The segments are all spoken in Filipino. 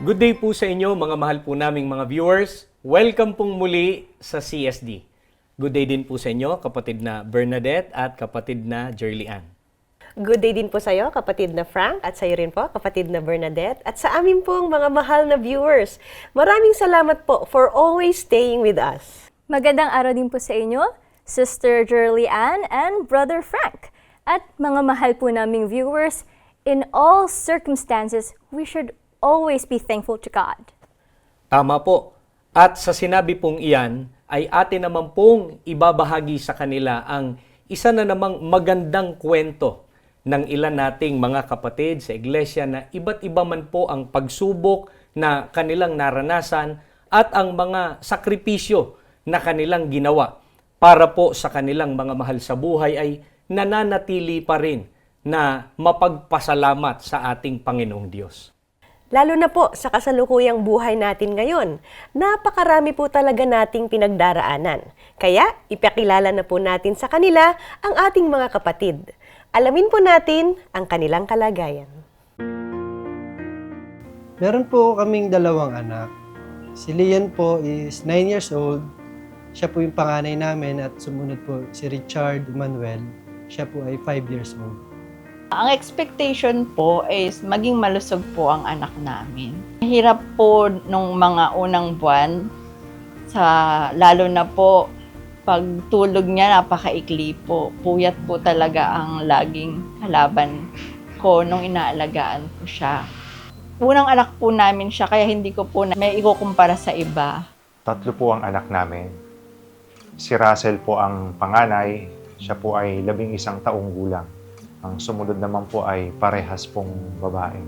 Good day po sa inyo mga mahal po naming mga viewers. Welcome pong muli sa CSD. Good day din po sa inyo kapatid na Bernadette at kapatid na Jerly Ann. Good day din po sa iyo, kapatid na Frank, at sa iyo rin po, kapatid na Bernadette, at sa amin pong mga mahal na viewers. Maraming salamat po for always staying with us. Magandang araw din po sa inyo, Sister Jerly Ann and Brother Frank. At mga mahal po naming viewers, in all circumstances, we should always be thankful to God. Tama po. At sa sinabi pong iyan, ay atin naman pong ibabahagi sa kanila ang isa na namang magandang kwento ng ilan nating mga kapatid sa iglesia na iba't iba man po ang pagsubok na kanilang naranasan at ang mga sakripisyo na kanilang ginawa para po sa kanilang mga mahal sa buhay ay nananatili pa rin na mapagpasalamat sa ating Panginoong Diyos. Lalo na po sa kasalukuyang buhay natin ngayon, napakarami po talaga nating pinagdaraanan. Kaya ipakilala na po natin sa kanila ang ating mga kapatid. Alamin po natin ang kanilang kalagayan. Meron po kaming dalawang anak. Si Lian po is 9 years old. Siya po yung panganay namin at sumunod po si Richard Manuel. Siya po ay 5 years old. Ang expectation po is maging malusog po ang anak namin. Hirap po nung mga unang buwan, lalo na po pag tulog niya napakaikli po. Puyat po talaga ang laging kalaban ko nung inaalagaan ko siya. Unang anak po namin siya kaya hindi ko po may ikukumpara sa iba. 3 po ang anak namin. Si Russell po ang panganay, siya po ay 11 taong gulang. Ang sumunod naman po ay parehas pong babae.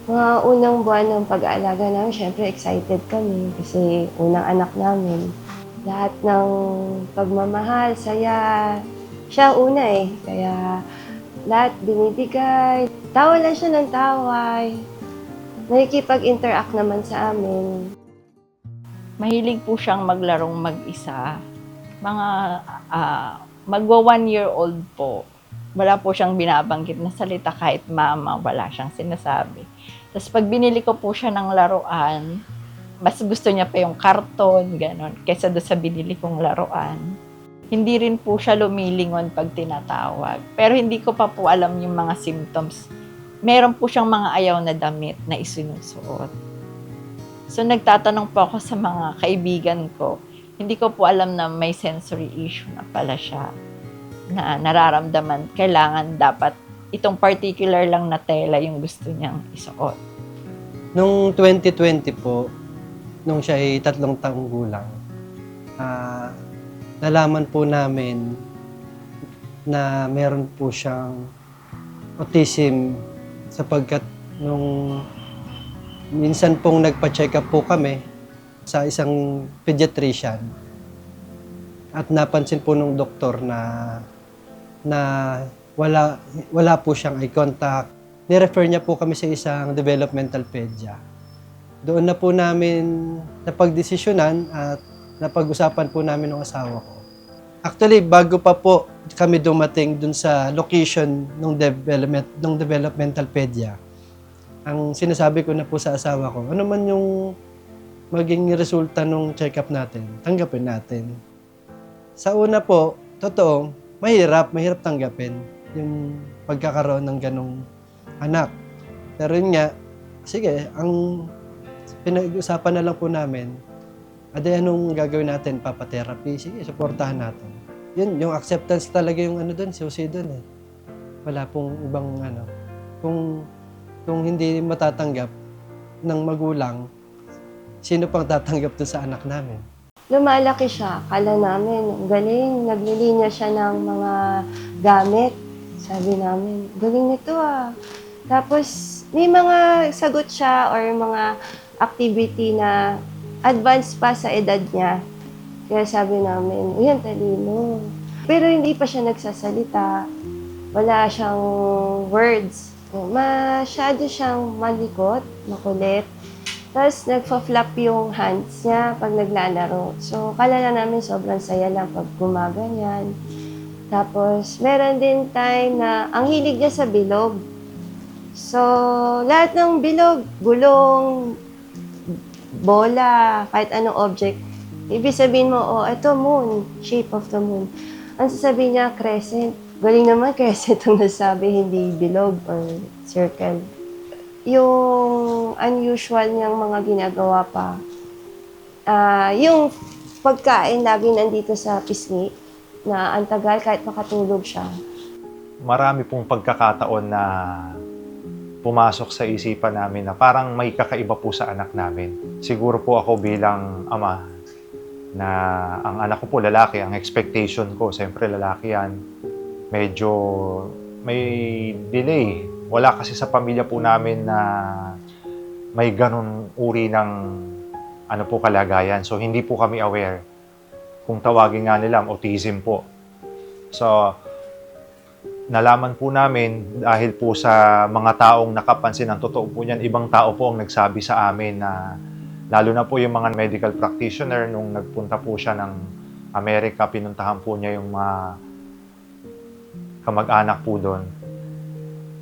Mga unang buwan ng pag-aalaga namin, syempre excited kami kasi unang anak namin. Lahat ng pagmamahal, saya, siya una eh. Kaya lahat binibigay. Tawa lang siya ng taway. Nakikipag-interact naman sa amin. Mahilig po siyang maglarong mag-isa. Mga magwa 1-year-old po. Wala po siyang binabanggit na salita kahit mama, wala siyang sinasabi. Tapos pag binili ko po siya ng laruan, mas gusto niya pa yung karton, gano'n, kaysa doon sa binili kong laruan. Hindi rin po siya lumilingon pag tinatawag. Pero hindi ko pa po alam yung mga symptoms. Meron po siyang mga ayaw na damit na isinusuot. So nagtatanong po ako sa mga kaibigan ko, hindi ko po alam na may sensory issue na pala siya. Na nararamdaman, kailangan dapat itong particular lang na tela yung gusto niyang isuot. Noong 2020 po, nung siya ay 3 taong gulang, nalaman po namin na meron po siyang autism sapagkat nung minsan pong nagpa-check up po kami sa isang pediatrician at napansin po nung doktor na wala po siyang eye contact. Ni-refer niya po kami sa isang developmental pedia. Doon na po namin napagdesisyonan at napag-usapan po namin ng asawa ko. Actually, bago pa po kami dumating dun sa location ng developmental pedia, ang sinasabi ko na po sa asawa ko, ano man yung maging resulta ng check-up natin, tanggapin natin. Sa una po, totoo, mahirap tanggapin yung pagkakaroon ng ganong anak. Pero yun nga, sige, ang pinag-usapan na lang po namin, anong gagawin natin? Papa-therapy? Sige, supportahan natin. Yun, yung acceptance talaga yung doon, susi doon eh. Wala pong ibang kung hindi matatanggap ng magulang, sino pang tatanggap doon sa anak namin? Lumalaki siya, kala namin, ang galing, naglilinya siya ng mga gamit. Sabi namin, galing nito ah. Tapos, may mga sagot siya or mga activity na advanced pa sa edad niya. Kaya sabi namin, uyan, talino. Pero hindi pa siya nagsasalita. Wala siyang words. Masyado siyang malikot, makulit. Tapos nagpa-flap yung hands niya pag naglalaro. So, kala na namin sobrang saya lang pag gumaganyan. Tapos, meron din time na ang hilig niya sa bilog. So, lahat ng bilog, gulong, bola, kahit anong object, ibig sabihin mo, oh, ito moon, shape of the moon. Ang sasabihin niya, crescent. Galing naman, crescent ang nasabi, hindi bilog or circle. Yung unusual niyang mga ginagawa pa, yung pagkain lagi nandito sa pisngi, na ang tagal kahit makatulog siya. Marami pong pagkakataon na pumasok sa isipan namin na parang may kakaiba po sa anak namin. Siguro po ako bilang ama na ang anak ko po lalaki, ang expectation ko, siyempre lalaki yan, medyo may delay. Wala kasi sa pamilya po namin na may ganun uri ng ano po kalagayan. So hindi po kami aware. Kung tawagin nga nila, autism po. So, nalaman po namin dahil po sa mga taong nakapansin, ang totoo po niyan, ibang tao po ang nagsabi sa amin na, lalo na po yung mga medical practitioner, nung nagpunta po siya ng Amerika, pinuntahan po niya yung mga kamag-anak po doon,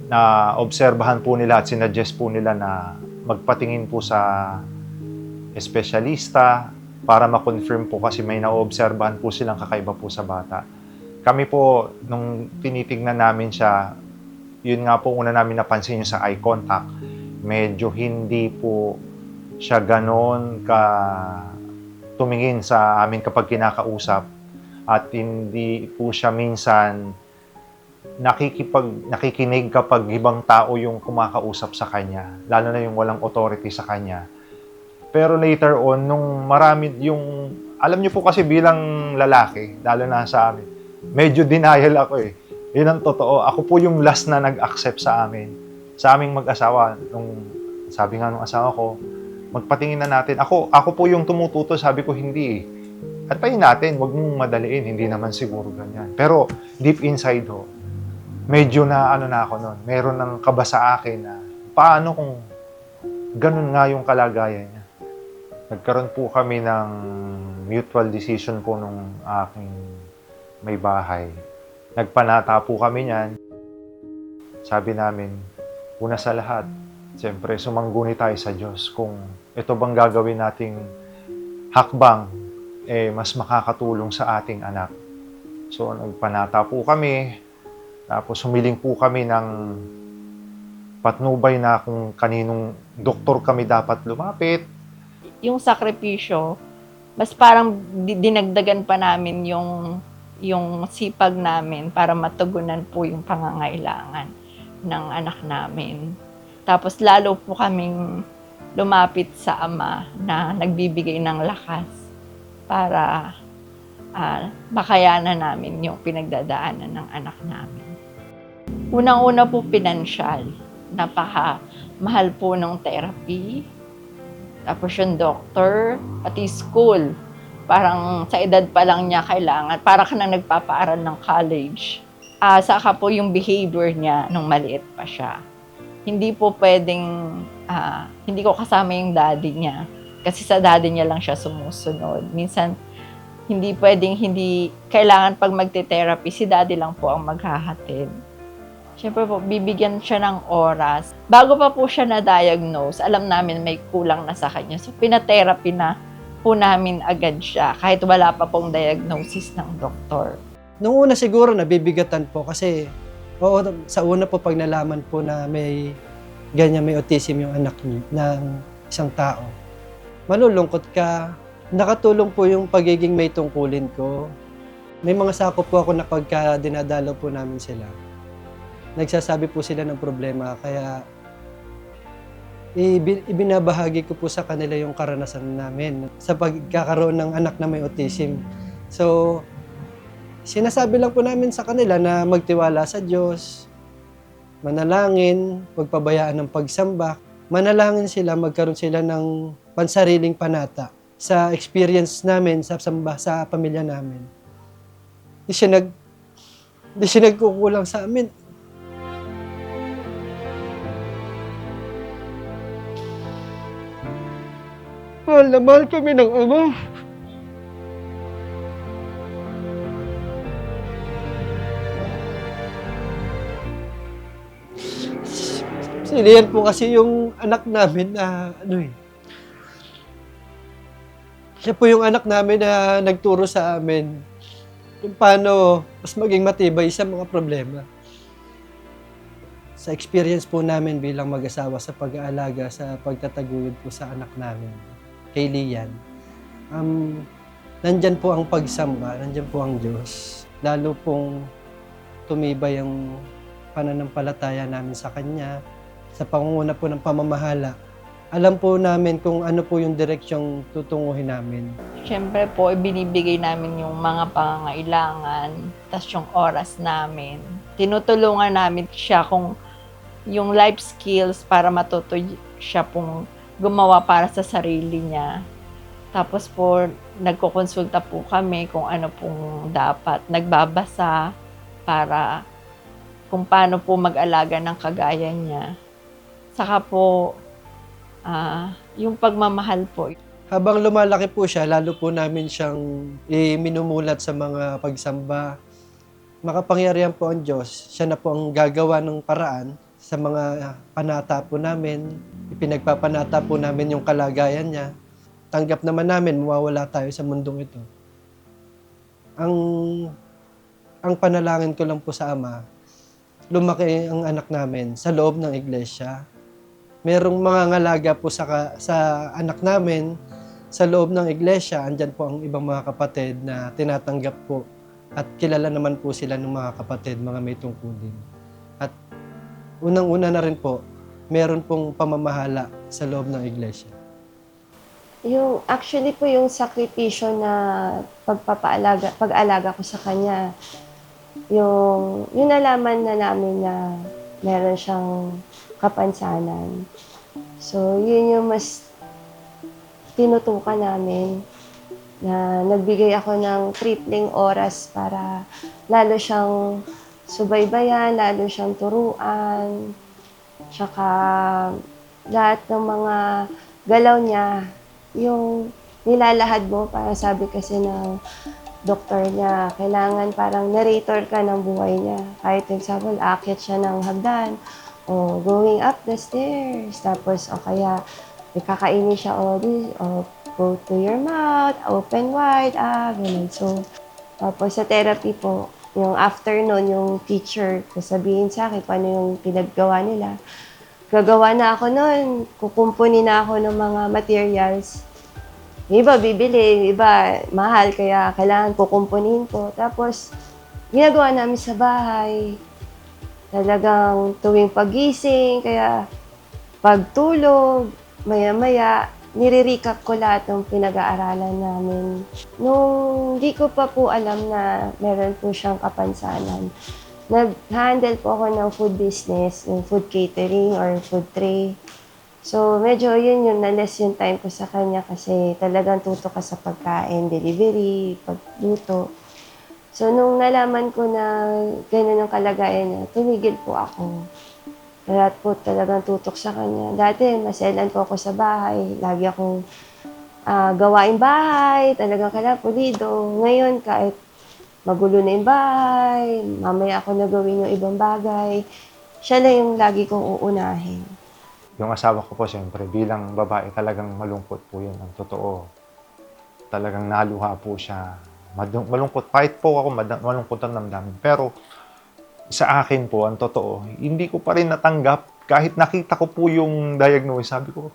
na obserbahan po nila at sinuggest po nila na magpatingin po sa espesyalista para ma-confirm po kasi may na-obserbahan po silang kakaiba po sa bata. Kami po, nung tinitignan namin siya, yun nga po una namin napansin yung sa eye contact. Medyo hindi po siya ganon ka tumingin sa amin kapag kinakausap. At hindi po siya minsan nakikinig kapag ibang tao yung kumakausap sa kanya. Lalo na yung walang authority sa kanya. Pero later on, nung marami yung, alam niyo po kasi bilang lalaki, lalo na sa amin, medyo denial ako eh. Yun ang totoo. Ako po yung last na nag-accept sa amin. Sa aming mag-asawa, nung sabi nga nung asawa ko, magpatingin na natin. Ako po yung tumututo, sabi ko hindi eh. At pahin natin, wag mong madaliin, hindi naman siguro ganyan. Pero deep inside ho, medyo na ano na ako noon, meron ng kaba sa akin na paano kung ganun nga yung kalagayan niya. Nagkaroon po kami ng mutual decision po nung aking may bahay. Nagpanata po kami niyan. Sabi namin, una sa lahat, siyempre sumangguni tayo sa Diyos kung ito bang gagawin nating hakbang, mas makakatulong sa ating anak. So nagpanata po kami, tapos humiling po kami ng patnubay na kung kaninong doktor kami dapat lumapit. Yung sakripisyo, mas parang dinagdagan pa namin yung sipag namin para matugunan po yung pangangailangan ng anak namin. Tapos lalo po kaming lumapit sa Ama na nagbibigay ng lakas para makayanan namin yung pinagdadaanan ng anak namin. Unang-una po pinansyal. Napaka-mahal po ng therapy. Tapos yung doctor, pati school. Parang sa edad pa lang niya kailangan, para ka na nagpapaaral ng college. Saka po yung behavior niya nung maliit pa siya. Hindi po pwedeng, hindi ko kasama yung daddy niya. Kasi sa daddy niya lang siya sumusunod. Minsan, hindi pwedeng, kailangan pag magte-therapy, si daddy lang po ang maghahatid. Siyempre po, bibigyan siya ng oras. Bago pa po siya na-diagnose, alam namin may kulang na sa kanya. So, pinatherapy na po namin agad siya, kahit wala pa pong diagnosis ng doktor. Nung una siguro, nabibigatan po kasi, oo, sa una po pag nalaman po na may ganyan, may autism yung anak ng isang tao, malulungkot ka. Nakatulong po yung pagiging may tungkulin ko. May mga sakop po ako na pagka dinadalaw po namin sila, nagsasabi po sila ng problema, kaya ibinabahagi ko po sa kanila yung karanasan namin sa pagkakaroon ng anak na may autism. So, sinasabi lang po namin sa kanila na magtiwala sa Diyos, manalangin, huwag pabayaan ng pagsamba, manalangin sila, magkaroon sila ng pansariling panata sa experience namin sa samba sa pamilya namin. Di siya nagkukulang sa amin. Mahal na mahal kami ng Ama. Si Si Lian po kasi yung anak namin na siya po yung anak namin na nagturo sa amin kung paano mas maging matibay sa mga problema. Sa experience po namin bilang mag-asawa sa pag-aalaga, sa pagtataguyod po sa anak namin, kay Lian, nandyan po ang pagsamba, nandyan po ang Diyos. Lalo pong tumibay ang pananampalataya namin sa Kanya, sa pangunguna po ng pamamahala. Alam po namin kung ano po yung direksyong tutunguhin namin. Siyempre po, ibinibigay namin yung mga pangangailangan, tas yung oras namin. Tinutulungan namin siya kung yung life skills para matuto siya pong gumawa para sa sarili niya. Tapos po, nagkukonsulta po kami kung ano pong dapat. Nagbabasa para kung paano po mag-alaga ng kagaya niya. Saka po, yung pagmamahal po. Habang lumalaki po siya, lalo po namin siyang minumulat sa mga pagsamba. Makapangyarihan po ang Diyos. Siya na po ang gagawa ng paraan sa mga panata po namin. Ipinagpapanata po namin yung kalagayan niya. Tanggap naman namin, mawawala tayo sa mundong ito. Ang panalangin ko lang po sa Ama, lumaki ang anak namin sa loob ng iglesia. Merong mga ngalaga po sa anak namin sa loob ng iglesia. Andyan po ang ibang mga kapatid na tinatanggap po at kilala naman po sila ng mga kapatid, mga may tungkulin. At unang-una na rin po, meron pong pamamahala sa loob ng iglesia. Yung actually po yung sakripisyo na pag-alaga ko sa kanya, yung nalaman na namin na meron siyang kapansanan. So, yun yung mas tinutukan namin na nagbigay ako ng tripling oras para lalo siyang subaybayan, lalo siyang turuan, tsaka lahat ng mga galaw niya, yung nilalahad mo, para sabi kasi ng doktor niya, kailangan parang narrator ka ng buhay niya. Kahit example, aakyat siya ng hagdan, o going up the stairs, tapos o kaya kakainin siya, go to your mouth, open wide, ganun. So, tapos sa therapy po, yung afternoon, yung teacher, sasabihin sa akin paano yung pinaggawa nila. Gagawa na ako nun, kukumpuni na ako ng mga materials. Yung iba bibili, yung iba mahal, kaya kailangan kukumpunihin ko. Tapos, ginagawa namin sa bahay. Talagang tuwing pagising, kaya pagtulog, maya-maya, nire-recap ko lahat ng pinag-aaralan namin. Nung di ko pa po alam na meron po siyang kapansanan, nag-handle po ako ng food business, yung food catering or food tray. So, medyo yun yung na-less yung time ko sa kanya kasi talagang tuto ka sa pagkain, delivery, pagluto. So, nung nalaman ko na gano'n ang kalagayan niya, tumigil po ako. Kaya po talagang tutok sa kanya. Dati, maselan po ako sa bahay. Lagi akong gawain bahay, talagang pulido. Ngayon, kahit magulo na yung bahay, mamaya ako nagawin yung ibang bagay, siya lang yung lagi kong uunahin. Yung asawa ko po, siyempre, bilang babae, talagang malungkot po yun. Ang totoo, talagang naluha po siya. Malungkot. Kahit po ako, malungkot ang damdamin. Pero sa akin po, ang totoo, hindi ko pa rin natanggap. Kahit nakita ko po yung diagnosis, sabi ko,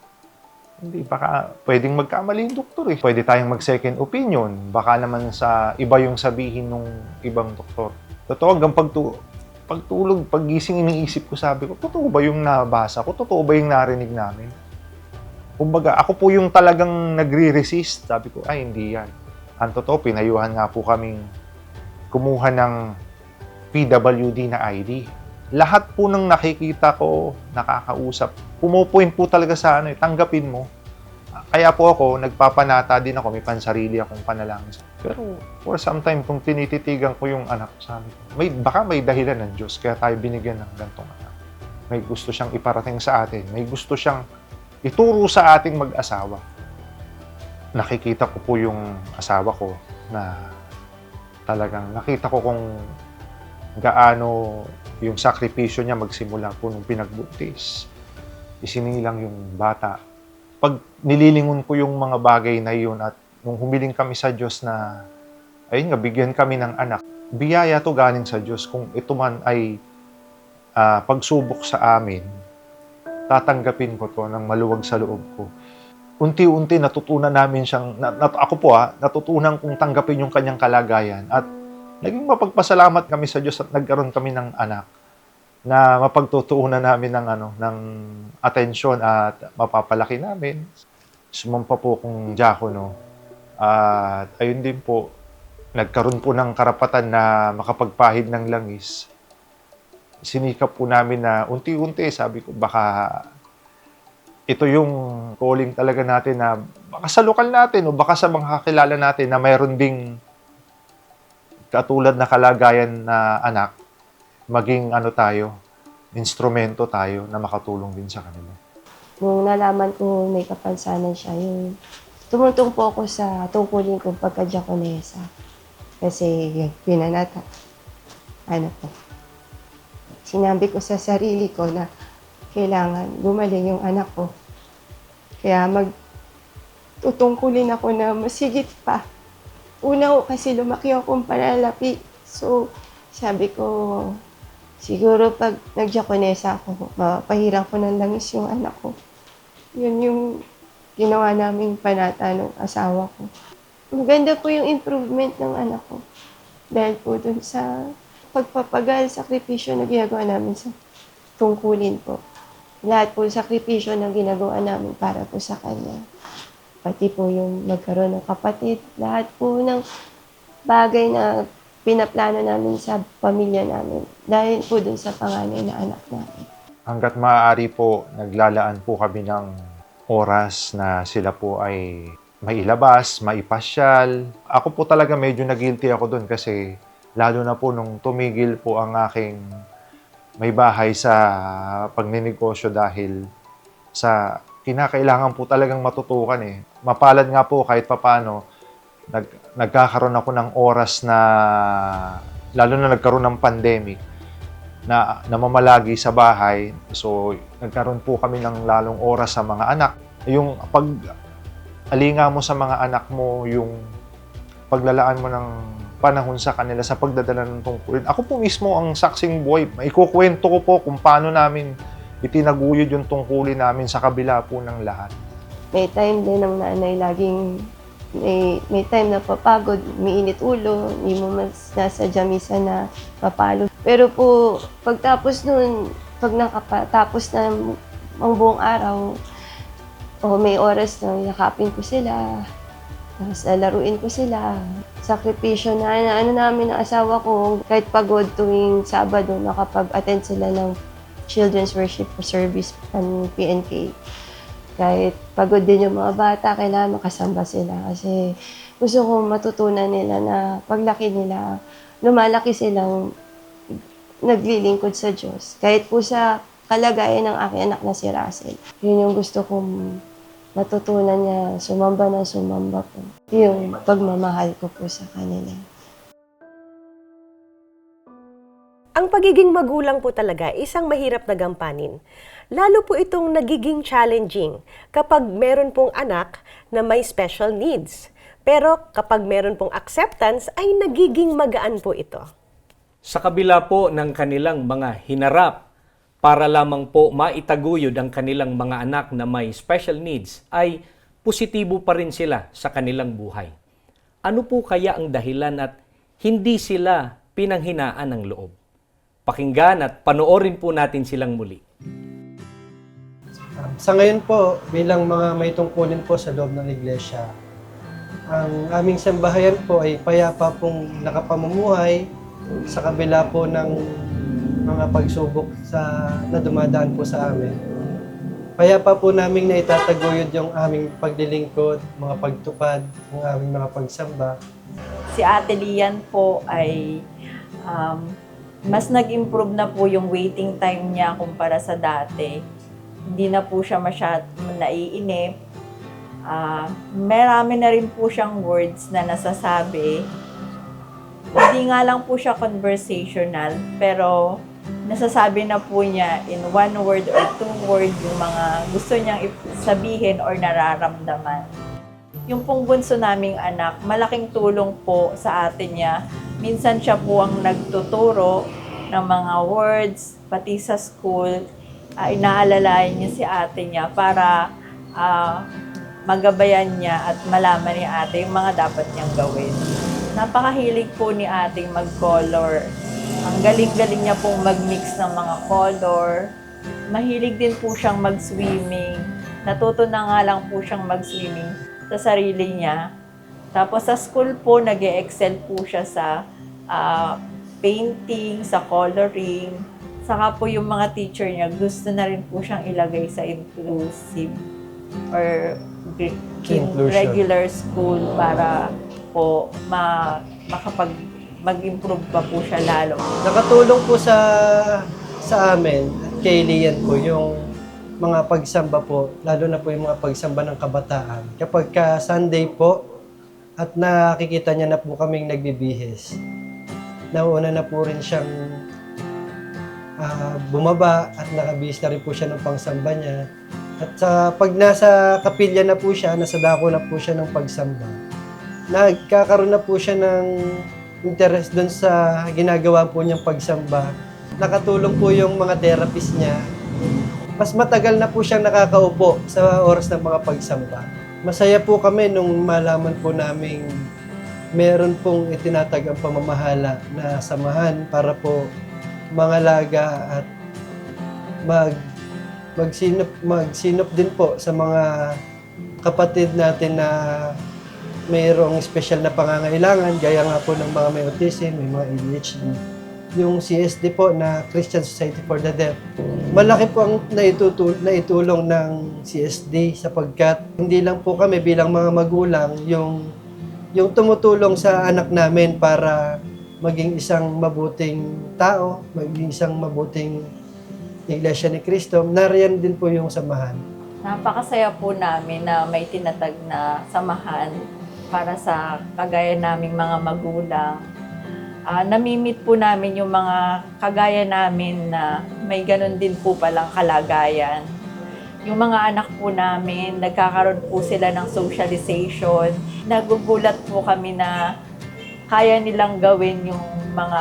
hindi, baka pwedeng magkamali yung doktor eh. Pwede tayong mag-second opinion. Baka naman sa iba yung sabihin ng ibang doktor. Totoo, hanggang pagtulog, paggising, iniisip ko, sabi ko, totoo ba yung nabasa ko? Totoo ba yung narinig namin? Kumbaga, ako po yung talagang nagre-resist. Sabi ko, ay, hindi yan. Ang totoo, pinayuhan nga po kaming kumuha ng PWD na ID. Lahat po ng nakikita ko, nakakausap, pumupoint po talaga sa tanggapin mo. Kaya po ako, nagpapanata din ako, may pansarili akong panalangin. Pero for some time, kung tinititigan ko yung anak, sabi ko, baka may dahilan ng Diyos, kaya tayo binigyan ng gantong anak. May gusto siyang iparating sa atin, may gusto siyang ituro sa ating mag-asawa. Nakikita ko po yung asawa ko na talagang nakita ko kung gaano yung sakripisyo niya magsimula po nung pinagbuntis. isinilang yung bata. Pag nililingon ko yung mga bagay na yun at nung humiling kami sa Diyos na, ayun nga, bigyan kami ng anak, biyaya to galing sa Diyos. Kung ito man ay pagsubok sa amin, tatanggapin ko to ng maluwag sa loob ko. Unti-unti natutunan namin siyang, natutunan kong tanggapin yung kanyang kalagayan at naging mapagpasalamat kami sa Diyos at nagkaroon kami ng anak na mapagtutuunan namin ng atensyon at mapapalaki namin. Sumampa po kong diakono at ayun din po, nagkaroon po ng karapatan na makapagpahid ng langis. Sinikap po namin na unti-unti, sabi ko, baka ito yung calling talaga natin na baka sa lokal natin o baka sa mga kakilala natin na mayroon ding katulad na kalagayan na anak, maging instrumento tayo na makatulong din sa kanila. Nung nalaman ko may kapansanan siya, yung tumutong po ako sa tungkulin kong pagka-diakonesa. Kasi yun, pinanata. Sinabi ko sa sarili ko na kailangan gumaling yung anak ko. Kaya tutungkulin ako na masigit pa. Una ko kasi lumaki akong panalapi. So, sabi ko, siguro pag nag-diakonesa ako, mapahirang ko ng langis yung anak ko. Yun yung ginawa naming panata ng asawa ko. Maganda po yung improvement ng anak ko. Dahil po dun sa pagpapagal, sakripisyo na ginagawa namin sa tungkulin po. Lahat po sakripisyo na ginagawa namin para po sa kanya. Pati po yung magkaroon ng kapatid. Lahat po ng bagay na pinaplano namin sa pamilya namin. Dahil po dun sa panganay na anak namin. Hanggat maaari po, naglalaan po kami ng oras na sila po ay mailabas, maipasyal. Ako po talaga medyo nag-guilty ako dun kasi lalo na po nung tumigil po ang aking may bahay sa pagninegosyo dahil sa kinakailangan po talagang matutukan eh. Mapalad nga po kahit papano, nagkakaroon ako ng oras na, lalo na nagkaroon ng pandemic, na namamalagi sa bahay. So, nagkaroon po kami ng lalong oras sa mga anak. Yung pag alinga mo sa mga anak mo, yung paglalaan mo ng panahon sa kanila sa pagdadala ng tungkulin. Ako po mismo ang saksing buhay. Ikukwento ko po kung paano namin itinaguyod yung tungkulin namin sa kabila po ng lahat. May time din ng nanay laging may time na papagod, umiinit ulo, hindi mo mas nasa jamisa na papalo. Pero po, pagtapos nun, pag nakatapos na ang buong araw, may oras na yakapin ko sila, tapos lalaruin ko sila. Sakripisyo na namin ng asawa ko, kahit pagod tuwing Sabado, nakapag-attend sila ng Children's Worship Service ng PNK. Kahit pagod din yung mga bata, kailangan makasamba sila. Kasi gusto ko matutunan nila na paglaki nila, lumalaki silang naglilingkod sa Diyos. Kahit po sa kalagayan ng aking anak na si Russell. Yun yung gusto kong natutunan niya, sumamba na sumamba po. Yung pagmamahal ko po sa kanila. Ang pagiging magulang po talaga isang mahirap na gampanin. Lalo po itong nagiging challenging kapag meron pong anak na may special needs. Pero kapag meron pong acceptance ay nagiging magaan po ito. Sa kabila po ng kanilang mga hinarap para lamang po maitaguyod ang kanilang mga anak na may special needs, ay positibo pa rin sila sa kanilang buhay. Ano po kaya ang dahilan at hindi sila pinanghinaan ng loob? Pakinggan at panoorin po natin silang muli. Sa ngayon po, bilang mga may tungkulin po sa loob ng iglesia, ang aming sambahayan po ay payapa pong nakapamumuhay sa kabila po ng mga pagsubok na dumadaan po sa amin. Payapa po namin na itataguyod yung aming paglilingkod, mga pagtupad, yung aming mga pagsamba. Si Ate Lian po ay mas nag-improve na po yung waiting time niya kumpara sa dati. Hindi na po siya masyadong naiinip. Marami na rin po siyang words na nasasabi. Hindi nga lang po siya conversational, pero nasasabi na po niya in one word or two word yung mga gusto niyang sabihin or nararamdaman. Yung pong bunso naming anak, malaking tulong po sa atin niya. Minsan siya po ang nagtuturo ng mga words, pati sa school, inaalalayan niya si ate niya para magabayan niya at malaman ni ate yung mga dapat niyang gawin. Napakahilig po ni ating mag-color. Ang galing-galing niya pong mag-mix ng mga color. Mahilig din po siyang mag-swimming. Natuto na nga lang po siyang mag-swimming sa sarili niya. Tapos sa school po, nag-excel po siya sa painting, sa coloring. Saka po yung mga teacher niya, gusto na rin po siyang ilagay sa inclusive or Inclusion. regular school para po mag-improve pa po siya lalo. Nakatulong po sa amin at kay Lian po yung mga pagsamba po, lalo na po yung mga pagsamba ng kabataan. Kapag ka Sunday po at nakikita niya na po kaming nagbibihis, nauna na po rin siyang bumaba at nakabihis na rin po siya ng pangsamba niya. At pag nasa kapilya na po siya, nasa dako na po siya ng pagsamba, nagkakaroon na po siya ng interest doon sa ginagawa po niyang pagsamba. Nakatulong po yung mga therapist niya. Mas matagal na po siyang nakakaupo sa oras ng mga pagsamba. Masaya po kami nung malaman po naming meron pong itinatag ang pamamahala na samahan para po mangalaga at magsinop din po sa mga kapatid natin na mayroong special na pangangailangan, gaya nga po ng mga may autism, may mga ADHD. Yung CSD po na Christian Society for the Deaf. Malaki po ang naitulong ng CSD sapagkat hindi lang po kami bilang mga magulang yung tumutulong sa anak namin para maging isang mabuting tao, maging isang mabuting Iglesia ni Cristo, nariyan din po yung samahan. Napakasaya po namin na may tinatag na samahan para sa kagaya naming mga magulang. Namimit po namin yung mga kagaya namin na may ganun din po palang kalagayan. Yung mga anak po namin, nagkakaroon po sila ng socialization. Nagugulat po kami na kaya nilang gawin yung mga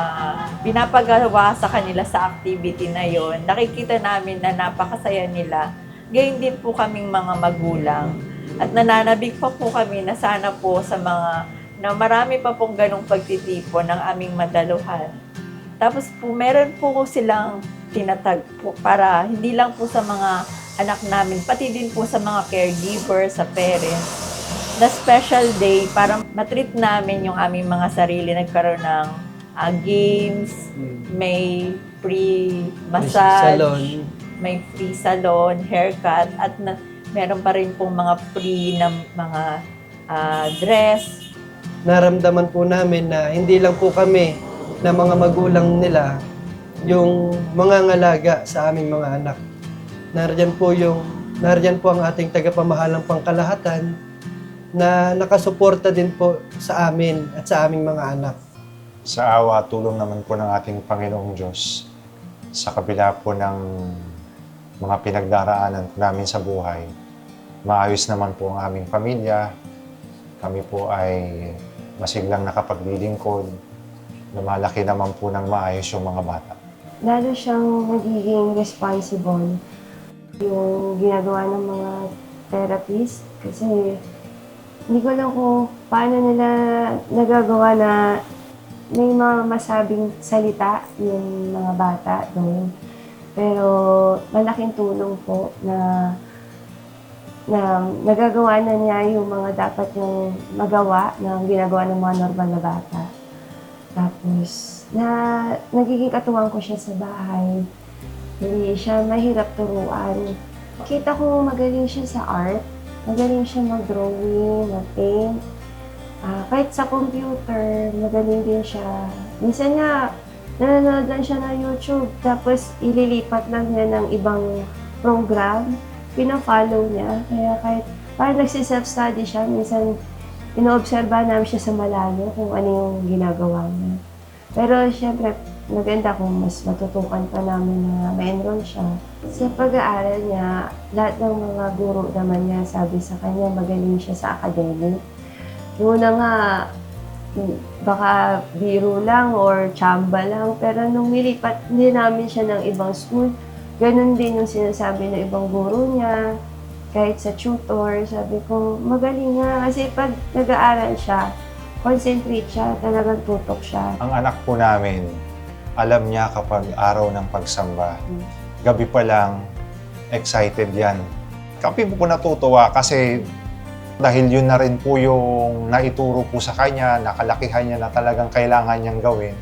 pinapagawa sa kanila sa activity na yon. Nakikita namin na napakasaya nila. Gayon din po kaming mga magulang. At nananabik pa po kami na sana po sa mga na marami pa pong ganong pagtitipon ng aming madaluhan. Tapos po meron po silang tinatag po para hindi lang po sa mga anak namin, pati din po sa mga caregiver, sa parents, na special day para matreat namin yung aming mga sarili. Nagkaroon ng games, may free massage, Salon. may free salon, haircut, at meron pa rin pong mga free na mga dress. Naramdaman po namin na hindi lang po kami na mga magulang nila yung mga ngalaga sa aming mga anak. Nariyan po ang ating tagapamahalang pangkalahatan na nakasuporta din po sa amin at sa aming mga anak. Sa awa at tulong naman po ng ating Panginoong Diyos, sa kabila po ng mga pinagdaraanan namin sa buhay, maayos naman po ang aming pamilya. Kami po ay masiglang nakapaglilingkod. Lumalaki naman po ng maayos yung mga bata. Lalo siyang nagiging responsible yung ginagawa ng mga therapist kasi hindi ko alam kung paano nila nagagawa na may mga masabing salita yung mga bata doon. Pero malaking tulong po na nagagawa na niya yung mga dapat yung magawa na ginagawa ng mga normal na bata. Tapos, nagiging katuwang ko siya sa bahay. Hindi siya mahirap turuan. Kita ko magaling siya sa art. Magaling siya mag-drawing, mag-paint. Kahit sa computer, magaling din siya. Minsan nga, nanonood lang siya ng YouTube. Tapos, ililipat lang niya ng ibang program. Pina-follow niya. Kaya kahit parang nagsi-self-study siya, minsan inoobserba namin siya sa malayo kung ano yung ginagawa niya. Pero syempre, maganda kung mas matutukan pa namin na ma-enroll siya. Sa pag-aaral niya, lahat ng mga guro naman niya sabi sa kanya magaling siya sa academic. Noon nga, baka biro lang or tsamba lang, pero nung nilipat din namin siya ng ibang school, ganun din yung sinasabi ng ibang guro niya, kahit sa tutor, sabi ko, magaling nga. Kasi pag nag-aaral siya, concentrate siya, talagang tutok siya. Ang anak po namin, alam niya kapag araw ng pagsamba, gabi pa lang, excited yan. Kami po natutuwa kasi dahil yun na rin po yung naituro po sa kanya, nakalakihan niya na talagang kailangan niyang gawin.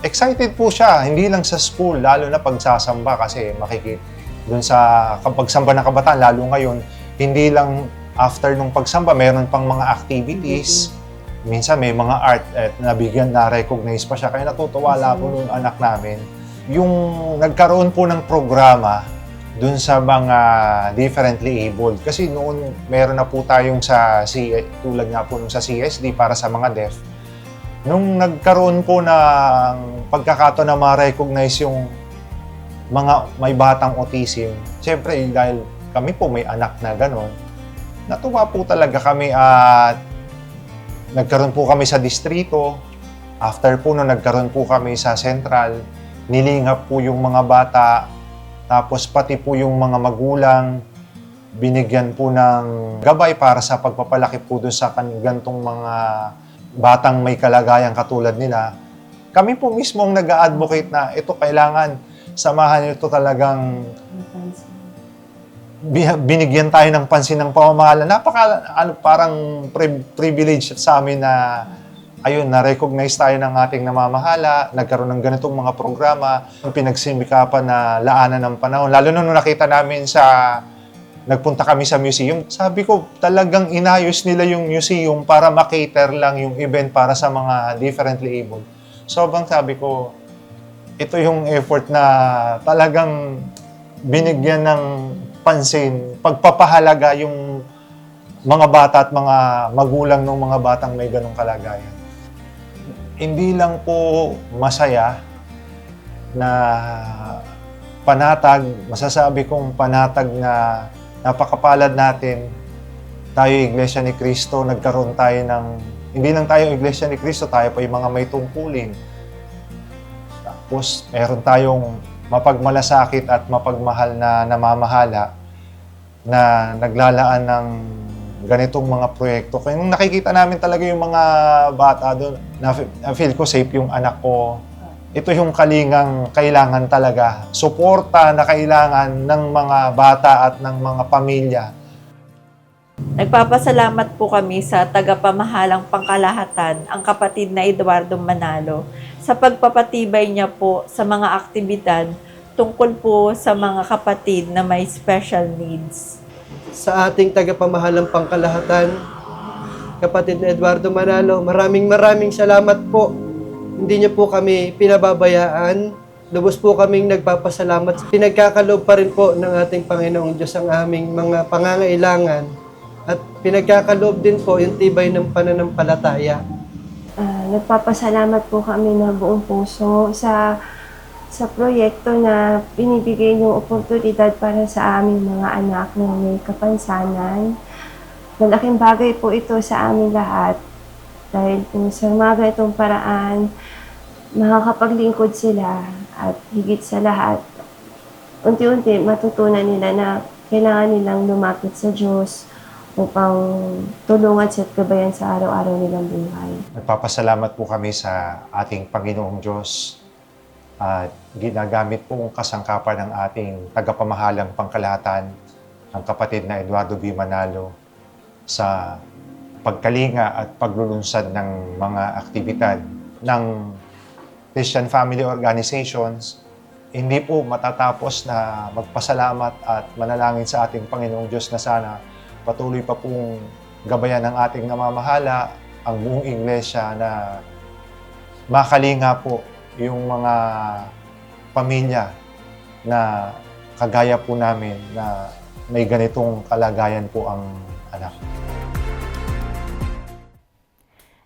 Excited po siya, hindi lang sa school, lalo na pagsasamba kasi doon sa pagsamba ng kabataan, lalo ngayon, hindi lang after nung pagsamba, meron pang mga activities. Minsan may mga art at nabigyan na recognize pa siya. Kaya natutuwa po yung anak namin. Yung nagkaroon po ng programa dun sa mga differently abled. Kasi noon meron na po tayong tulad nga po nung sa CSD para sa mga deaf. Nung nagkaroon po ng pagkakataon na ma-recognize yung mga may batang autism, siyempre dahil kami po may anak na gano'n, natuwa po talaga kami at nagkaroon po kami sa distrito. After po nung nagkaroon po kami sa central, nilingap po yung mga bata, tapos pati po yung mga magulang, binigyan po ng gabay para sa pagpapalaki po doon sa gantong mga batang may kalagayan katulad nila. Kami po mismo ang nag-a-advocate na ito kailangan samahan ito talagang binigyan tayo ng pansin ng pamamahala. Parang privilege sa amin na ayun, na-recognize tayo ng ating namamahala, nagkaroon ng ganitong mga programa, pinagsimikapan na laanan ng panahon. Lalo na nung nakita namin nagpunta kami sa museum, sabi ko talagang inayos nila yung museum para makater lang yung event para sa mga differently abled. Sobrang sabi ko, ito yung effort na talagang binigyan ng pansin, pagpapahalaga yung mga bata at mga magulang ng mga batang may ganong kalagayan. Hindi lang po masaya na panatag, masasabi kong panatag na napakapalad natin, tayo Iglesia ni Cristo, nagkaroon tayo ng, hindi lang tayo Iglesia ni Cristo, tayo pa yung mga may tungkulin. Tapos meron tayong mapagmalasakit at mapagmahal na namamahala na naglalaan ng ganitong mga proyekto. Kaya nung nakikita namin talaga yung mga bata doon, na-feel ko safe yung anak ko. Ito yung kalingang kailangan talaga. Suporta na kailangan ng mga bata at ng mga pamilya. Nagpapasalamat po kami sa tagapamahalang pangkalahatan, ang kapatid na Eduardo Manalo, sa pagpapatibay niya po sa mga aktibidad tungkol po sa mga kapatid na may special needs. Sa ating tagapamahalang pangkalahatan, kapatid na Eduardo Manalo, maraming salamat po. Hindi niyo po kami pinababayaan. Lubos po kaming nagpapasalamat. Pinagkakaloob pa rin po ng ating Panginoong Diyos ang aming mga pangangailangan. At pinagkakaloob din po yung tibay ng pananampalataya. Nagpapasalamat po kami na buong puso sa proyekto na binibigay niyong oportunidad para sa aming mga anak na may kapansanan. Malaking bagay po ito sa aming lahat dahil po sa mga ganitong paraan, makakapaglingkod sila at higit sa lahat, unti-unti matutunan nila na kailangan nilang lumapit sa Diyos upang tulungan at gabayan sa araw-araw nilang buhay. Nagpapasalamat po kami sa ating Panginoong Diyos at ginagamit po ang kasangkapan ng ating tagapamahalang pangkalahatan, ang kapatid na Eduardo B. Manalo, sa pagkalinga at paglulunsad ng mga aktibidad ng Christian Family Organizations. Hindi po matatapos na magpasalamat at manalangin sa ating Panginoong Diyos na sana patuloy pa pong gabayan ng ating namamahala, ang buong iglesia na makalinga po yung mga pamilya na kagaya po namin na may ganitong kalagayan po ang anak.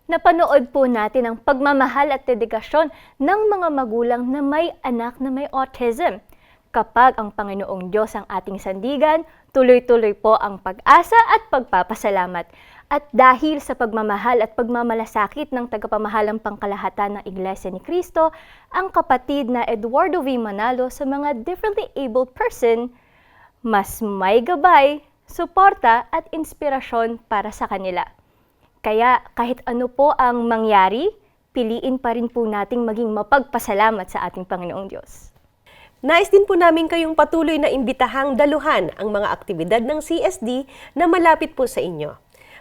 Napanood po natin ang pagmamahal at dedikasyon ng mga magulang na may anak na may autism. Kapag ang Panginoong Diyos ang ating sandigan, tuloy-tuloy po ang pag-asa at pagpapasalamat. At dahil sa pagmamahal at pagmamalasakit ng tagapamahalang pangkalahatan ng Iglesia ni Cristo, ang kapatid na Eduardo V. Manalo sa mga differently abled person, mas may gabay, suporta at inspirasyon para sa kanila. Kaya kahit ano po ang mangyari, piliin pa rin po nating maging mapagpasalamat sa ating Panginoong Diyos. Nais din po namin kayong patuloy na imbitahang daluhan ang mga aktibidad ng CSD na malapit po sa inyo.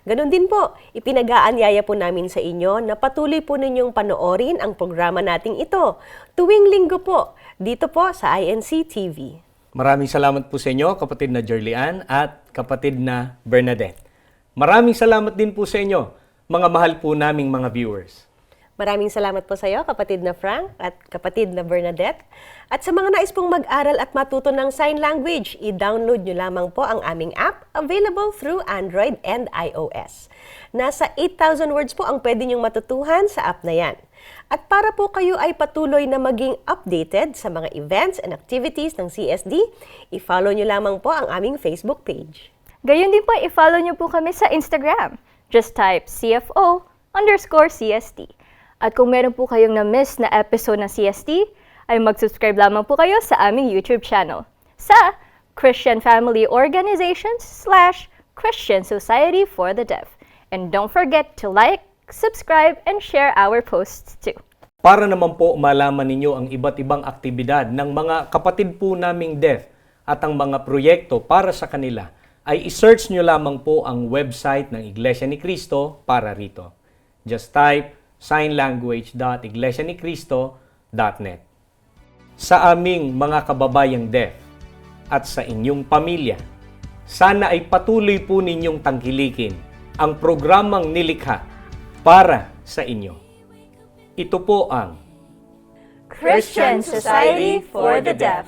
Ganon din po, ipinag-aanyaya po namin sa inyo na patuloy po ninyong panoorin ang programa nating ito tuwing linggo po, dito po sa INC TV. Maraming salamat po sa inyo, kapatid na Jerlian at kapatid na Bernadette. Maraming salamat din po sa inyo, mga mahal po naming mga viewers. Maraming salamat po sa iyo, kapatid na Frank at kapatid na Bernadette. At sa mga nais pong mag-aral at matuto ng sign language, i-download nyo lamang po ang aming app available through Android and iOS. Nasa 8,000 words po ang pwede nyong matutuhan sa app na yan. At para po kayo ay patuloy na maging updated sa mga events and activities ng CSD, i-follow nyo lamang po ang aming Facebook page. Gayon din po, i-follow nyo po kami sa Instagram. Just type CFO_CST. At kung meron po kayong na-miss na episode ng CST, ay mag-subscribe lamang po kayo sa aming YouTube channel sa Christian Family Organizations/Christian Society for the Deaf. And don't forget to like, subscribe, and share our posts too. Para naman po malaman ninyo ang iba't ibang aktibidad ng mga kapatid po naming deaf at ang mga proyekto para sa kanila, ay i-search nyo lamang po ang website ng Iglesia ni Cristo para rito. Just type signlanguage.iglesianicristo.net. Sa aming mga kababayang deaf at sa inyong pamilya, sana ay patuloy po ninyong tangkilikin ang programang nilikha para sa inyo. Ito po ang Christian Society for the Deaf.